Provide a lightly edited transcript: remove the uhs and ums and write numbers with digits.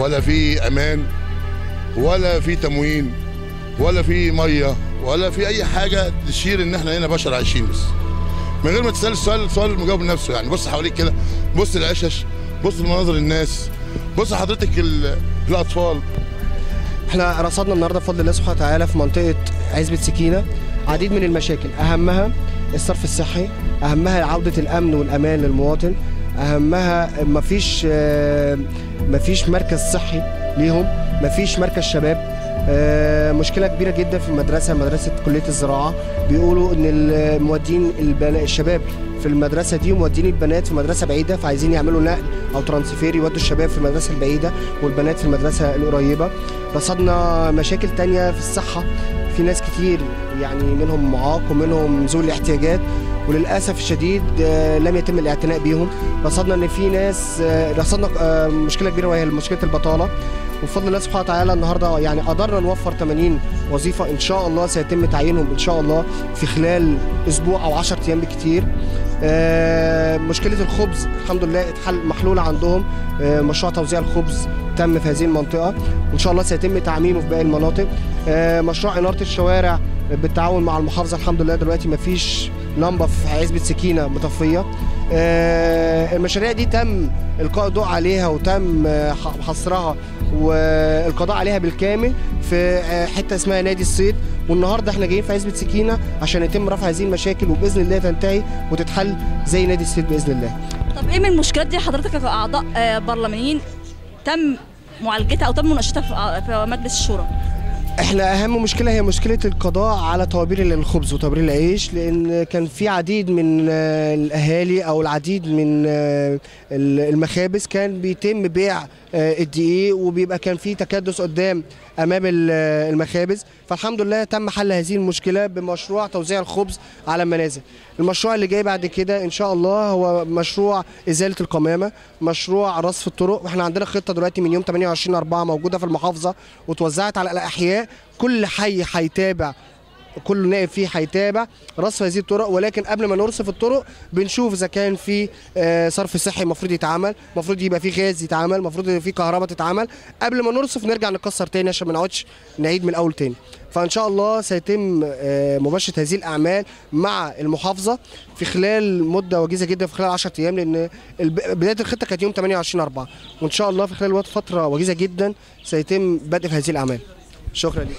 ولا في امان ولا في تموين ولا في ميه ولا في اي حاجه تشير ان احنا هنا بشر عايشين. بس من غير ما تسال السؤال المجاوب لنفسه. يعني بص حواليك كده، بص العشش، بص لمناظر الناس، بص حضرتك الاطفال. احنا رصدنا النهارده بفضل الله سبحانه وتعالى في منطقه عزبة سكينة عديد من المشاكل، اهمها الصرف الصحي، اهمها عوده الامن والامان للمواطن، اهمها مفيش مركز صحي ليهم، مفيش مركز شباب. مشكله كبيره جدا في مدرسه كليه الزراعه، بيقولوا ان مودين الشباب في المدرسه دي ومودين البنات في مدرسه بعيده، فعايزين يعملوا نقل او ترانسفير يودوا الشباب في المدرسه البعيده والبنات في المدرسه القريبه. رصدنا مشاكل تانية في الصحه، في ناس كتير يعني منهم معاق ومنهم ذوي الاحتياجات وللاسف الشديد لم يتم الاعتناء بيهم. رصدنا ان في ناس، رصدنا مشكله كبيره وهي مشكله البطاله، وبفضل الله سبحانه وتعالى النهارده يعني قدرنا نوفر 80 وظيفه ان شاء الله سيتم تعيينهم ان شاء الله في خلال اسبوع او 10 ايام بكتير. مشكله الخبز الحمد لله محلوله عندهم، مشروع توزيع الخبز تم في هذه المنطقه وان شاء الله سيتم تعميمه في باقي المناطق. مشروع اناره الشوارع بالتعاون مع المحافظه الحمد لله دلوقتي مفيش لمبه في عزبة سكينة مطفيه. المشاريع دي تم القاء ضوء عليها وتم حصرها والقضاء عليها بالكامل في حته اسمها نادي الصيد، والنهارده احنا جايين في عزبة سكينة عشان يتم رفع هذه المشاكل وباذن الله تنتهي وتتحل زي نادي الصيد باذن الله. طب ايه من المشكلات دي حضرتك كاعضاء برلمانيين تم معالجتها او تم مناقشتها في مجلس الشورى؟ احنا اهم مشكله هي مشكله القضاء على طوابير الخبز وطوابير العيش، لان كان في عديد من الاهالي او العديد من المخابز كان بيتم بيع الدقيق وبيبقى كان في تكدس قدام امام المخابز، فالحمد لله تم حل هذه المشكله بمشروع توزيع الخبز على المنازل. المشروع اللي جاي بعد كده ان شاء الله هو مشروع ازاله القمامه، مشروع رصف الطرق، واحنا عندنا خطه دلوقتي من يوم 28/4 موجوده في المحافظه وتوزعت على الاحياء، كل حي هيتابع، كل نائب فيه هيتابع رصف هذه الطرق، ولكن قبل ما نرصف الطرق بنشوف اذا كان في صرف صحي المفروض يتعمل، المفروض يبقى في غاز يتعمل، المفروض يبقى في كهرباء تتعمل، قبل ما نرصف نرجع نكسر تاني عشان ما نقعدش نعيد من الاول تاني. فان شاء الله سيتم مباشره هذه الاعمال مع المحافظه في خلال مده وجيزه جدا، في خلال 10 ايام، لان بدايه الخطه كانت يوم 28/4 وان شاء الله في خلال فتره وجيزه جدا سيتم بدء في هذه الاعمال. شكرا لك.